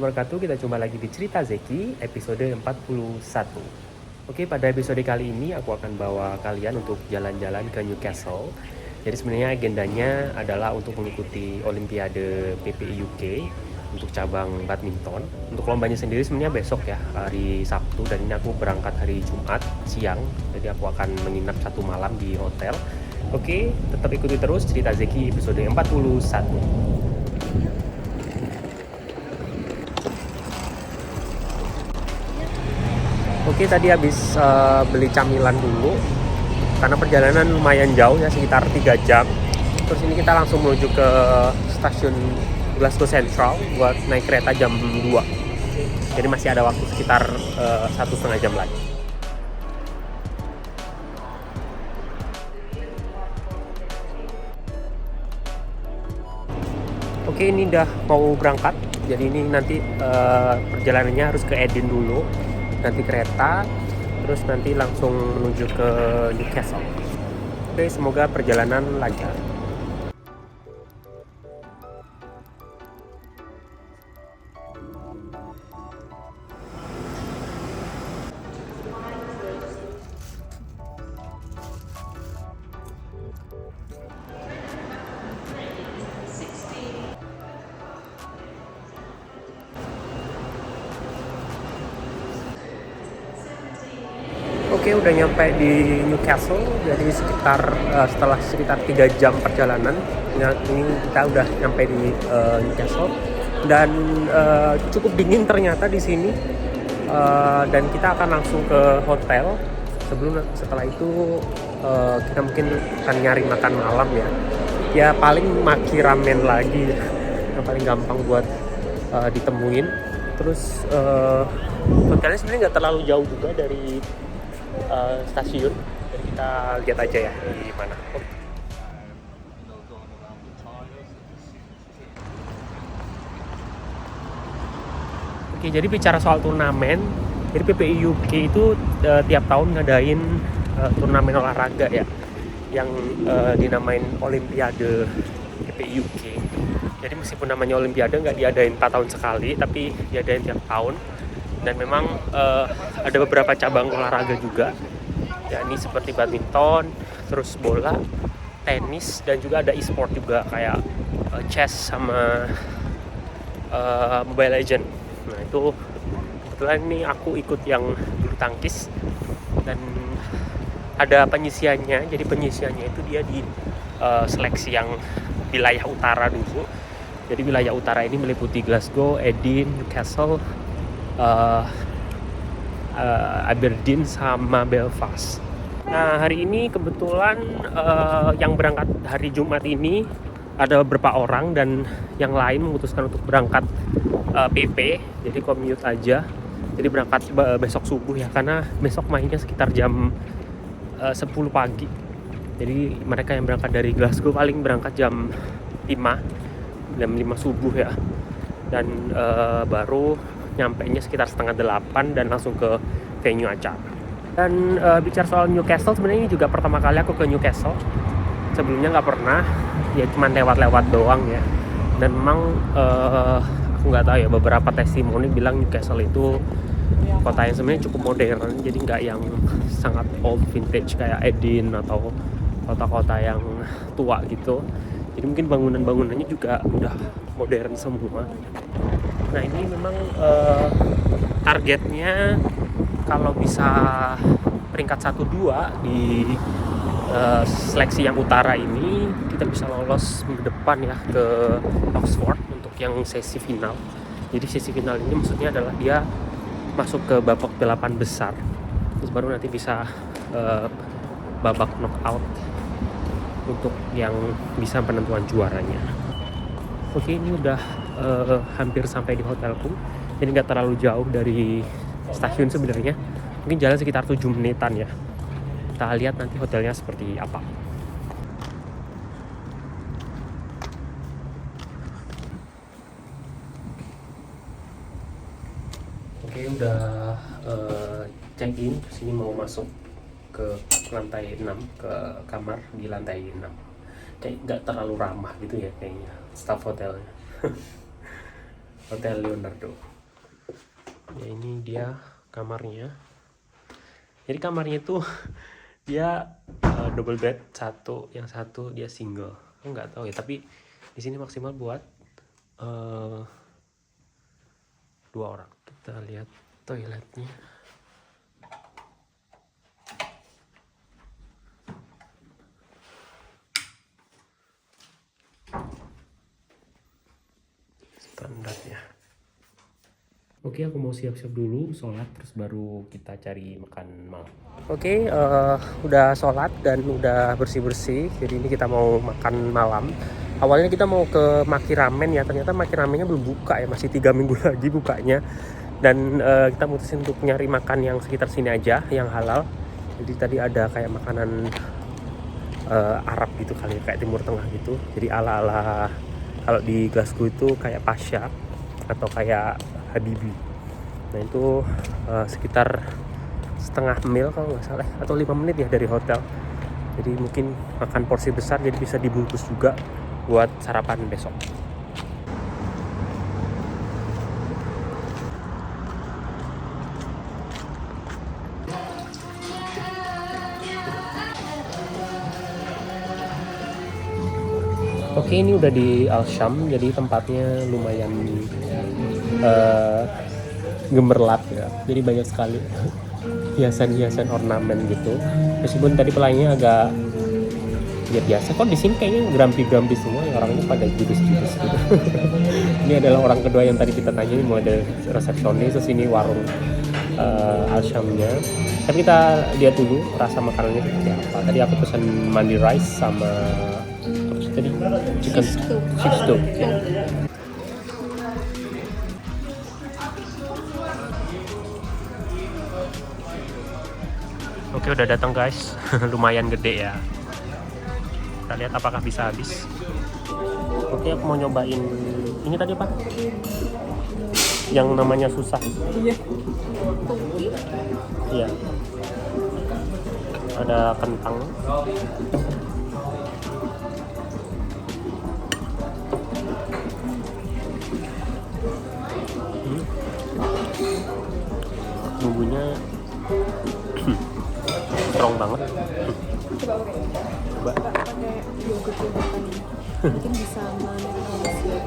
wabarakatuh. Kita jumpa lagi di Cerita Zeki episode 41. Oke, pada episode kali ini aku akan bawa kalian untuk jalan-jalan ke Newcastle. Jadi sebenarnya agendanya adalah untuk mengikuti Olimpiade PPI UK untuk cabang badminton. Untuk lombanya sendiri sebenarnya besok ya, hari Sabtu, dan ini aku berangkat hari Jumat siang. Jadi aku akan menginap 1 malam di hotel. Oke, tetap ikuti terus Cerita Zeki episode 41. Oke, tadi habis beli camilan dulu karena perjalanan lumayan jauh ya, sekitar 3 jam. Terus ini kita langsung menuju ke stasiun Glasgow Central buat naik kereta jam 2. Jadi masih ada waktu sekitar 1,5 jam lagi. Oke, ini udah mau berangkat. Jadi ini nanti perjalanannya harus ke Edin dulu, nanti kereta, terus nanti langsung menuju ke Newcastle. Oke, semoga perjalanan lancar. Oke, udah nyampe di Newcastle. Jadi setelah sekitar 3 jam perjalanan, ini kita udah nyampe di Newcastle, dan cukup dingin ternyata di sini. Dan kita akan langsung ke hotel. Setelah itu kita mungkin akan nyari makan malam ya. Ya paling maki ramen lagi, yang paling gampang buat ditemuin. Terus hotelnya sebenarnya nggak terlalu jauh juga dari stasiun. Jadi kita lihat aja ya di mana. Oke, jadi bicara soal turnamen, jadi PPI UK itu tiap tahun ngadain turnamen olahraga ya, yang dinamain Olimpiade PPI UK. Jadi meskipun namanya Olimpiade, nggak diadain 4 tahun sekali, tapi diadain tiap tahun. Dan memang ada beberapa cabang olahraga juga, ya ini seperti badminton, terus bola, tenis, dan juga ada e-sport juga kayak chess sama Mobile Legend. Nah itu kebetulan ini aku ikut yang bulu tangkis, dan ada penyisiannya. Jadi penyisiannya itu dia di seleksi yang wilayah utara dulu. Jadi wilayah utara ini meliputi Glasgow, Edin, Newcastle, Aberdeen sama Belfast. Nah hari ini kebetulan yang berangkat hari Jumat ini ada beberapa orang, dan yang lain memutuskan untuk berangkat PP, jadi commute aja. Jadi berangkat besok subuh ya, karena besok mainnya sekitar jam 10 pagi. Jadi mereka yang berangkat dari Glasgow paling berangkat jam 5 subuh ya, dan baru nyampainya sekitar 7:30 dan langsung ke venue acara. Dan bicara soal Newcastle, sebenarnya ini juga pertama kali aku ke Newcastle. Sebelumnya nggak pernah, ya cuman lewat-lewat doang ya. Dan memang aku nggak tahu ya, beberapa testimoni bilang Newcastle itu kota yang sebenarnya cukup modern, jadi nggak yang sangat old vintage kayak Edin atau kota-kota yang tua gitu. Jadi mungkin bangunan-bangunannya juga udah modern semua. Nah ini memang targetnya kalau bisa peringkat 1-2 di seleksi yang utara ini, kita bisa lolos ke depan ya ke Oxford untuk yang sesi final. Jadi sesi final ini maksudnya adalah dia masuk ke babak 8 besar, terus baru nanti bisa babak knockout untuk yang bisa penentuan juaranya. Oke, ini udah hampir sampai di hotelku. Jadi nggak terlalu jauh dari stasiun sebenarnya, mungkin jalan sekitar 7 menitan ya. Kita lihat nanti hotelnya seperti apa. Oke, udah check in. Sini mau masuk ke lantai 6, ke kamar di lantai 6. Kayak nggak terlalu ramah gitu ya kayaknya staff hotelnya. Hotel Leonardo. Ya ini dia kamarnya. Jadi kamarnya itu dia double bed, yang satu dia single. Aku nggak tahu ya, tapi di sini maksimal buat uh, 2 orang. Kita lihat toiletnya. Standar ya. Oke, aku mau siap-siap dulu sholat, terus baru kita cari makan malam. Oke, udah sholat dan udah bersih-bersih. Jadi ini kita mau makan malam. Awalnya kita mau ke Maki Ramen ya, ternyata Maki Ramennya belum buka ya, masih 3 minggu lagi bukanya. Dan kita mutusin untuk nyari makan yang sekitar sini aja, yang halal. Jadi tadi ada kayak makanan Arab gitu kali, kayak Timur Tengah gitu. Jadi ala-ala kalau di Glasgow itu kayak Pasha atau kayak Habibi. Nah itu sekitar setengah mil kalau nggak salah, atau 5 menit ya dari hotel. Jadi mungkin makan porsi besar, jadi bisa dibungkus juga buat sarapan besok. Oke, ini udah di Al Sham, jadi tempatnya lumayan gemerlap ya. Jadi banyak sekali hiasan-hiasan ornamen gitu. Meskipun tadi pelayannya agak ya biasa, kok di sini kayaknya grampi-grampi semua ya, orangnya pada jurus-jurus gitu. Ini adalah orang kedua yang tadi kita tanya, ini mulai dari resepsionis, terus ini warung Al Shamnya. Tapi kita lihat dulu rasa makanannya seperti apa. Tadi aku pesan mandi rice sama terus tadi chicken fish stew. Oke, udah datang guys. Lumayan gede ya. Kita lihat apakah bisa habis. Oke, aku mau nyobain ini tadi apa? Yang namanya susah. Iya. Iya. Ada kentang. Bumbunya strong banget. Coba pakai yogurt yoghurtan mungkin bisa menetralisir.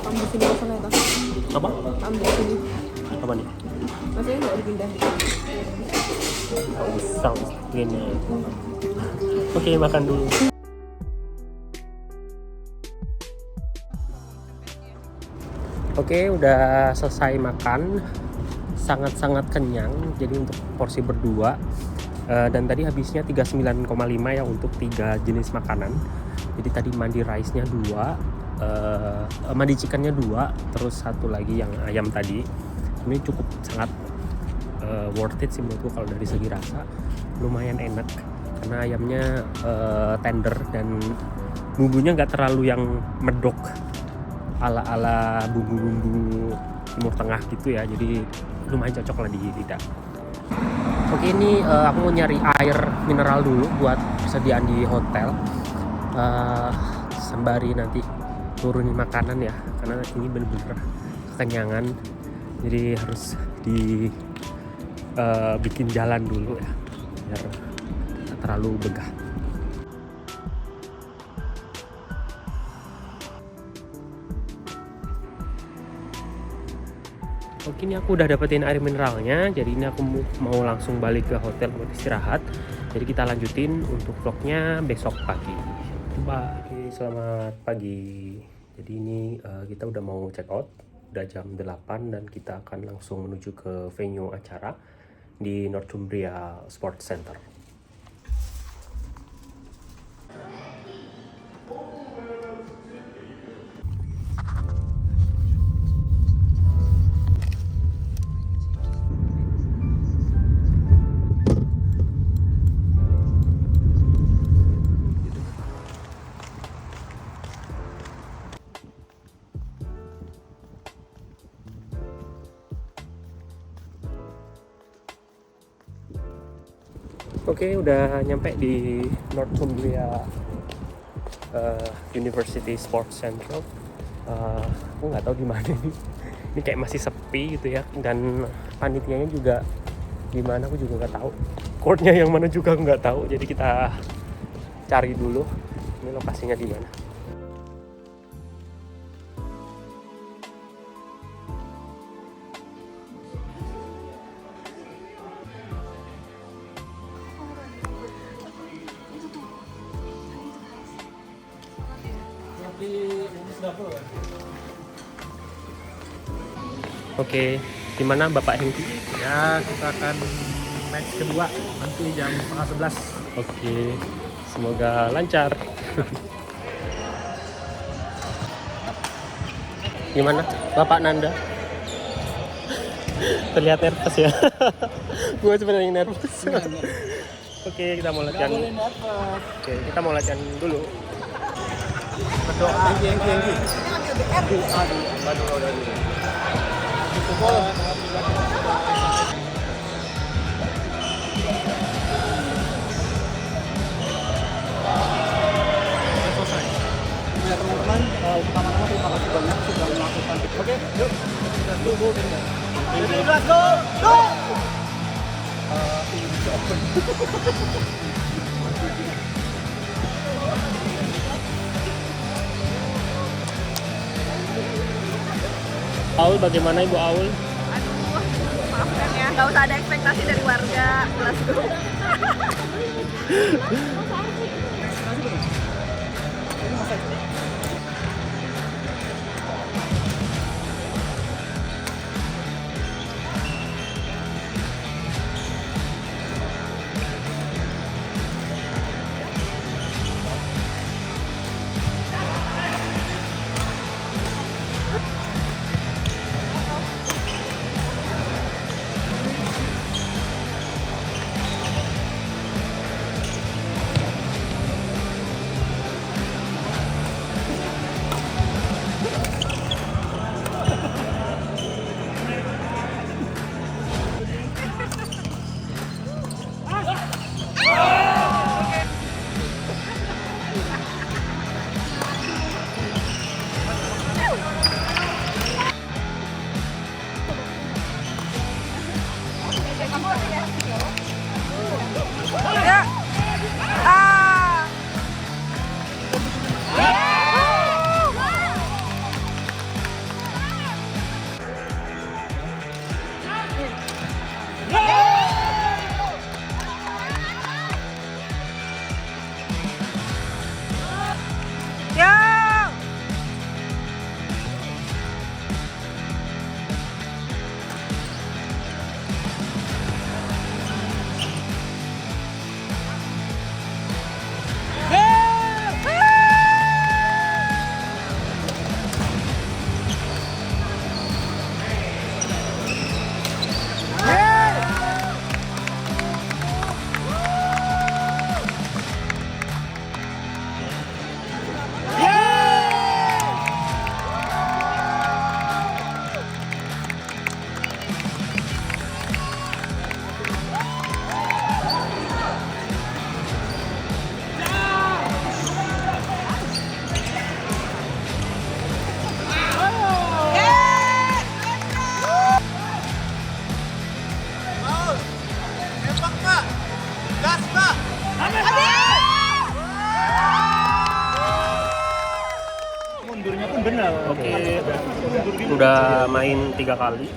Ambil sini masalah itu. Apa? Ambil sini. Apa nih? Maksudnya nggak dipindah. Nggak usah gini. Oke, makan dulu. Oke, udah selesai makan. Sangat-sangat kenyang. Jadi untuk porsi berdua. Dan tadi habisnya 39,5 ya untuk 3 jenis makanan. Jadi tadi mandi rice-nya 2, mandi chickennya 2, terus satu lagi yang ayam tadi. Ini cukup sangat worth it sih menurutku kalau dari segi rasa. Lumayan enak karena ayamnya tender dan bumbunya nggak terlalu yang medok ala-ala bumbu-bumbu Timur Tengah gitu ya. Jadi lumayan cocok lah di lidah. Oke, ini aku mau nyari air mineral dulu buat persediaan di hotel, sembari nanti turunin makanan ya, karena ini bener-bener kekenyangan, jadi harus bikin jalan dulu ya biar tak terlalu begah. Oke, ini aku udah dapetin air mineralnya, jadi ini aku mau langsung balik ke hotel buat istirahat. Jadi kita lanjutin untuk vlognya besok pagi. Oke, selamat pagi. Jadi ini kita udah mau check out, udah jam 8 dan kita akan langsung menuju ke venue acara di Northumbria Sports Center. Oke, udah nyampe di Northumbria University Sports Central. Aku nggak tahu di mana ini. Ini kayak masih sepi gitu ya, dan panitianya juga gimana aku juga nggak tahu. Courtnya yang mana juga nggak tahu. Jadi kita cari dulu ini lokasinya di mana. Oke, gimana Bapak Hengki? Ya, kita akan match kedua nanti jam 10:30. Oke, semoga lancar. Gimana Bapak Nanda? Terlihat nervous ya. Gue sebenarnya nervous. Oke, kita mau latihan. Oke, kita mau latihan dulu. Berdoa. Selesai. Ya teman-teman, pertama-tama terima kasih banyak sudah melakukan. Oke, yuk. Kita tunggu. Let's go. Go. Aul, bagaimana Ibu Aul? Aduh, maafkan ya, nggak usah ada ekspektasi dari warga. Let's go. Ya. Ah. Ya. Mundurnya pun benar. Oke, udah main 3 kali.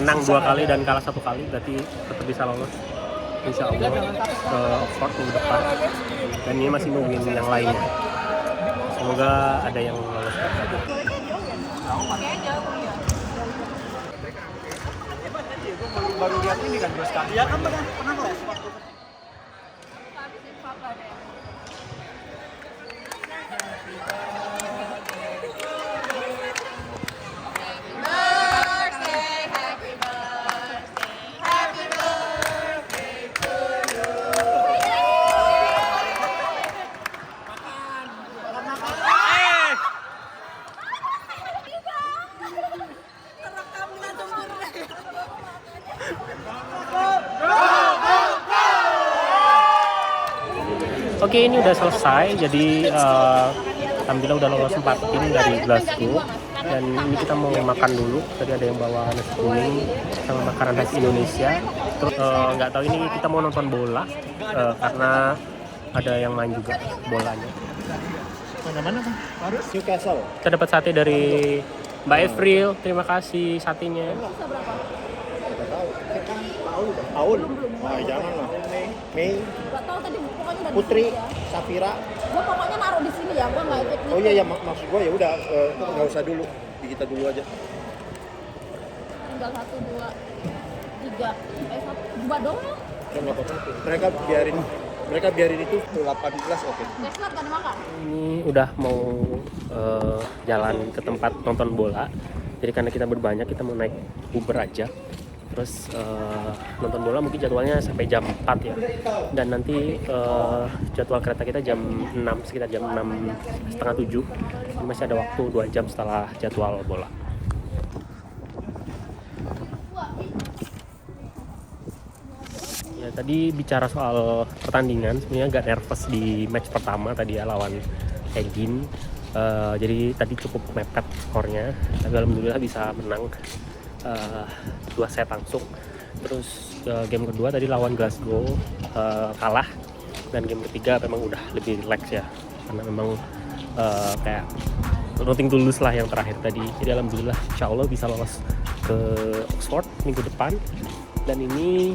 Menang 2 kali dan kalah 1 kali, berarti tetap bisa lolos insya Allah ke Oxford minggu depan. Dan ini masih nungguin yang lainnya, semoga ada yang lolos. Baru lihat ini kan dua sekali. Ya kan pernah lolos waktu. Go! Oke, ini udah selesai. Jadi alhamdulillah udah lolos 4 tim dari Glasgow. Dan ini kita mau makan dulu. Tadi ada yang bawa nasi kuning sama makanan khas Indonesia. Terus nggak tahu ini kita mau nonton bola karena ada yang main juga bolanya. Mana-mana kan? Harus Newcastle. Kita dapat sate dari Mbak Evril. Terima kasih satenya. Paul. Wah, jangan lah. Mei, Gak tau tadi pokoknya udah Putri, di sini ya. Safira. Gua pokoknya naruh di sini ya, gua nggak ikut. Oh iya ya, maksud gua ya udah nggak usah dulu. Di kita dulu aja. Tinggal 1, 2, 3. 2 doang. Ya nggak apa-apa. Mereka biarin itu 18 oke. Deslat gak ada makan. Ini udah mau jalan ke tempat nonton bola. Jadi karena kita berbanyak, kita mau naik Uber aja. Terus nonton bola mungkin jadwalnya sampai jam 4 ya. Dan nanti jadwal kereta kita jam 6, sekitar jam 6, setengah 7. Jadi masih ada waktu 2 jam setelah jadwal bola. Ya, tadi bicara soal pertandingan, sebenarnya agak nervous di match pertama tadi ya lawan Edin. Jadi tadi cukup mepet skornya, tapi alhamdulillah bisa menang 2 set langsung. Terus game kedua tadi lawan Glasgow kalah, dan game ketiga memang udah lebih relax ya, karena memang kayak nothing to lose lah yang terakhir tadi. Jadi alhamdulillah insya Allah bisa lolos ke Oxford minggu depan. Dan ini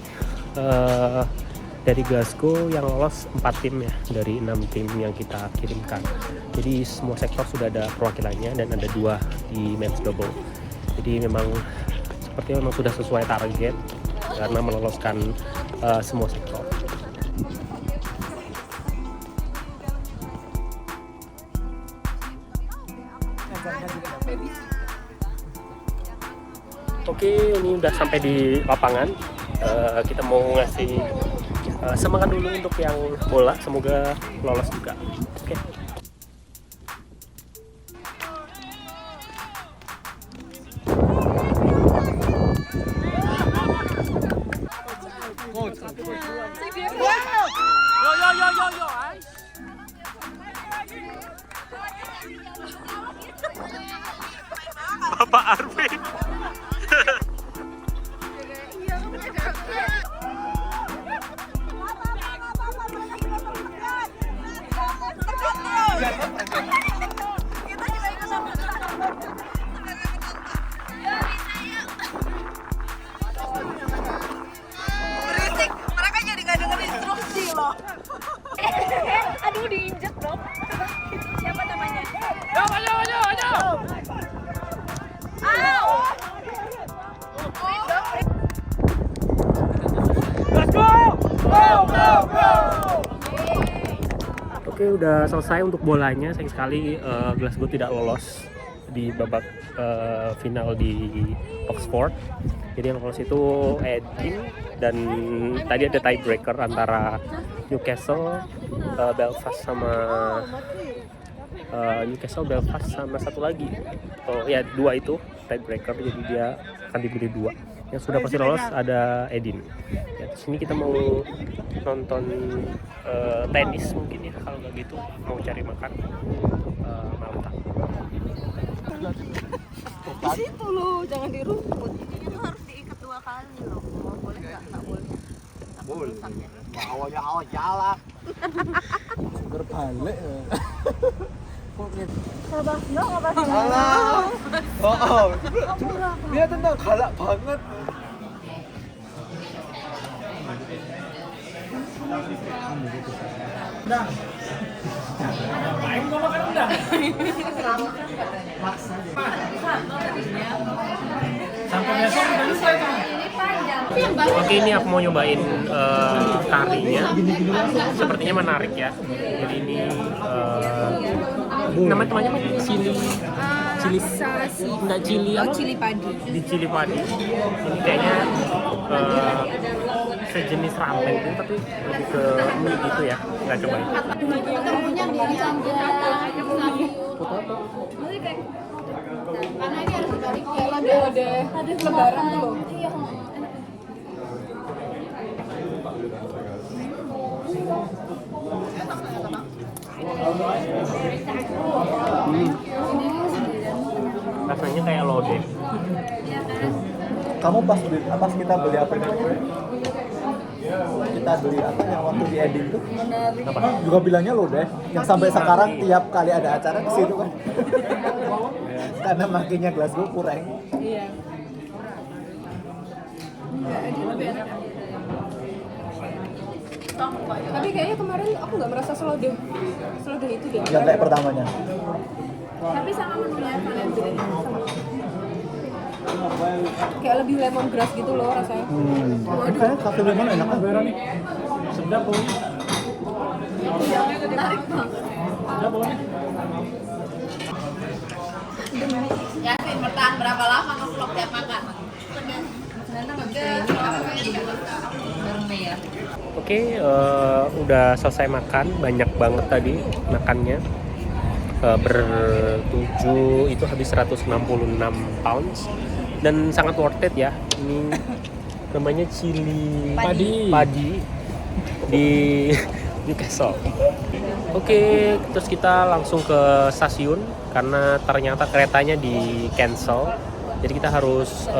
dari Glasgow yang lolos 4 tim ya dari 6 tim yang kita kirimkan. Jadi semua sektor sudah ada perwakilannya dan ada 2 di men's double. Jadi memang sepertinya memang sudah sesuai target karena meloloskan semua sektor. Oke, ini udah sampai di lapangan. Kita mau ngasih semangat dulu untuk yang bola, semoga lolos juga. Oke. Bapak Arvin. Berisik, mereka jadi nggak denger instruksi loh. Aduh diinjek dong. Siapa namanya? Ayo. Let's go! Go! Oke, udah selesai untuk bolanya. Sayang sekali Glasgow tidak lolos di babak final di Oxford. Jadi yang lolos itu Edin, dan tadi ada tiebreaker antara Newcastle, Belfast sama satu lagi. Oh ya, 2 itu tiebreaker, jadi dia akan dipilih 2. Yang sudah pasti lolos ada Edin. Ya, terus ini kita mau nonton tenis mungkin ya, kalau nggak gitu mau cari makan Malta. Di situ loh, jangan di rumput. Ini tuh harus diikat 2 kali loh. Boleh nggak? Nggak boleh. Boleh. Awalnya jalan. Berbalik. Sabar, nggak apa-apa. Alah. Oh. Dia tentang galak banget. Udah. Main gua makan udah. Sampai besok udah selesai tuh. Oke, ini aku mau nyobain karinya. Sepertinya menarik ya. Jadi ini namanya cili enggak cili apa? Cili padi. Di cili padi. Ini kayaknya sejenis ramen gitu, tapi lebih ke mie gitu ya. Nggak cobain. Temennya dicampur karena ini harus dibalik kayak ada lebaran tuh loh. Iya. Rasanya kayak lodeh. Kamu pas kita beli apa ini? Kita beli apa yang waktu di Edin tuh? Apa? Juga bilangnya lo deh. Yang sampai sekarang tiap kali ada acara ke situ kan. Karena makinnya Glasgow kurang. Iya. Tapi kayaknya kemarin aku nggak merasa selodeh itu deh. Yang kayak pertamanya. Tapi sama menunya kalian bedanya sama. Kayak lebih lemongrass gitu loh rasanya. Kayaknya kafe lemon enak kan? Menarik banget. Yasin bertahan berapa lama nge-vlog tiap makan? Oke, udah selesai makan, banyak banget tadi makannya. Bertujuh itu habis 166 pounds dan sangat worth it ya. Ini namanya cili padi di Newcastle. Oke, terus kita langsung ke stasiun karena ternyata keretanya di cancel. Jadi kita harus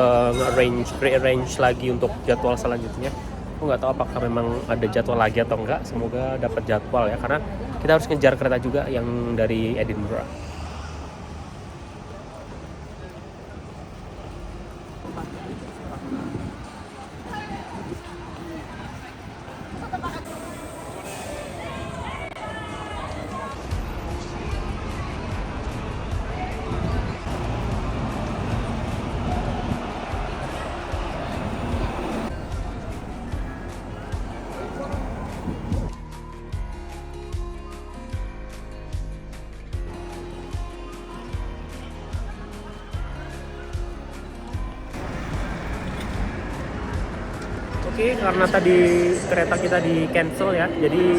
rearrange lagi untuk jadwal selanjutnya. Aku nggak tahu apakah memang ada jadwal lagi atau enggak. Semoga dapat jadwal ya, karena kita harus ngejar kereta juga yang dari Edinburgh. Oke, karena tadi kereta kita di cancel ya, jadi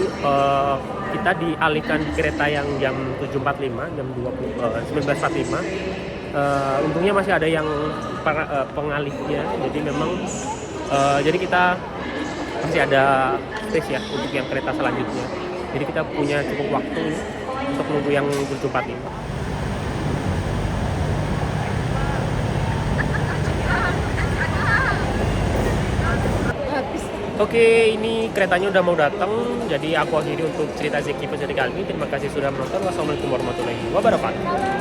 kita dialihkan di kereta yang jam 7.45, jam 19.45. Untungnya masih ada yang pengalihnya, jadi memang jadi kita masih ada space ya untuk yang kereta selanjutnya. Jadi kita punya cukup waktu untuk menunggu yang 7.45. Oke, ini keretanya udah mau datang, jadi aku akhiri untuk cerita Zeki episode kali ini. Terima kasih sudah menonton. Wassalamualaikum warahmatullahi wabarakatuh.